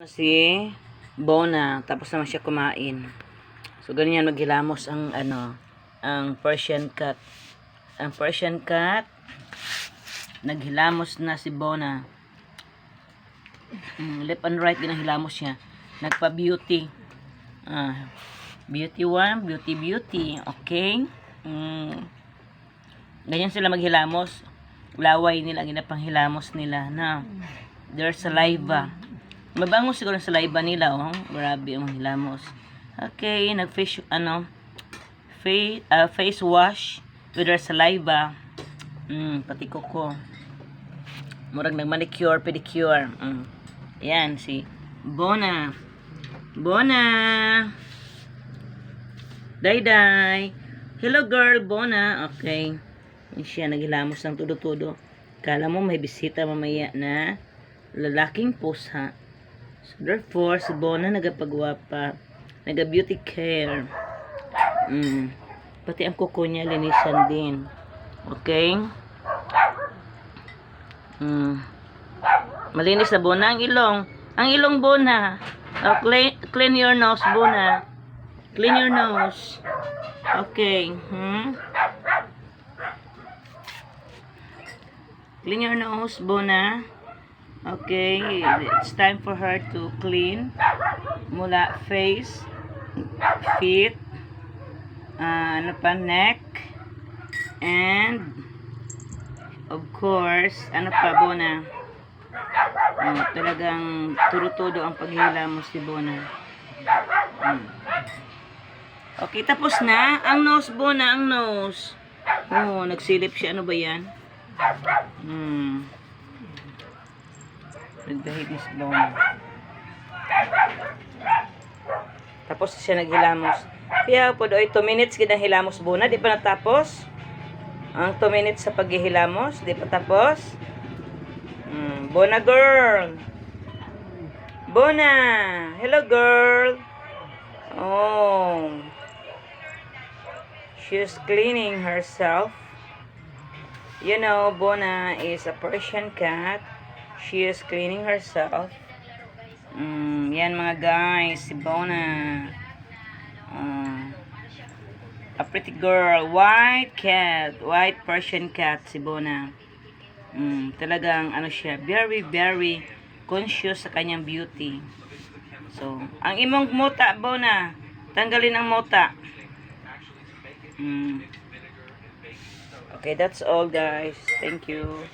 Si Bona, tapos naman siya kumain. So ganyan maghilamos ang ang Persian cat. Ang Persian cat naghilamos na si Bona. Left and right ginahilamos niya. Nagpa-beauty. Beauty 1, beauty. Okay? Ganyan sila maghilamos. Laway nila, ginapanghilamos nila na their saliva. Mabango siguro sa saliva nila, oh. Grabe ang hilamos. Okay, nag-face face wash with their saliva. Pati kuko. Murag nag-manicure, pedicure. Yan si Bona. Bona. Day. Hello girl, Bona. Okay. Yan siya naghilamos ng tudo-tudo. Kala mo may bisita mamaya na lalaking pusa. So therefore, si Bona nagapagwapa. Naga-beauty care. Pati ang kuko niya linisan din. Okay? Malinis na Bona ang ilong. Ang ilong Bona. Clean your nose Bona. Clean your nose. Okay. Clean your nose Bona. Okay, it's time for her to clean mula face, feet, neck, and of course, Bona. Talagang turo-todo ang paghilamos si Bona. Okay, tapos na. Ang nose Bona, ang nose. Nagsilip siya. Ano ba yan? Nagdahid ni Bona. Tapos siya naghilamos. Kaya po doy 2 minutes ginahilamos Bona, di pa natapos. Ang 2 minutes sa paghihilamos, di pa tapos. Bona girl. Bona, hello girl. She's cleaning herself. You know, Bona is a Persian cat. She is cleaning herself. Yan mga guys, si Bona. A pretty girl, white cat, white Persian cat si Bona. Talagang siya, very very conscious sa kanyang beauty. So, ang imong mota Bona, tanggalin ang mota. Okay, that's all guys. Thank you.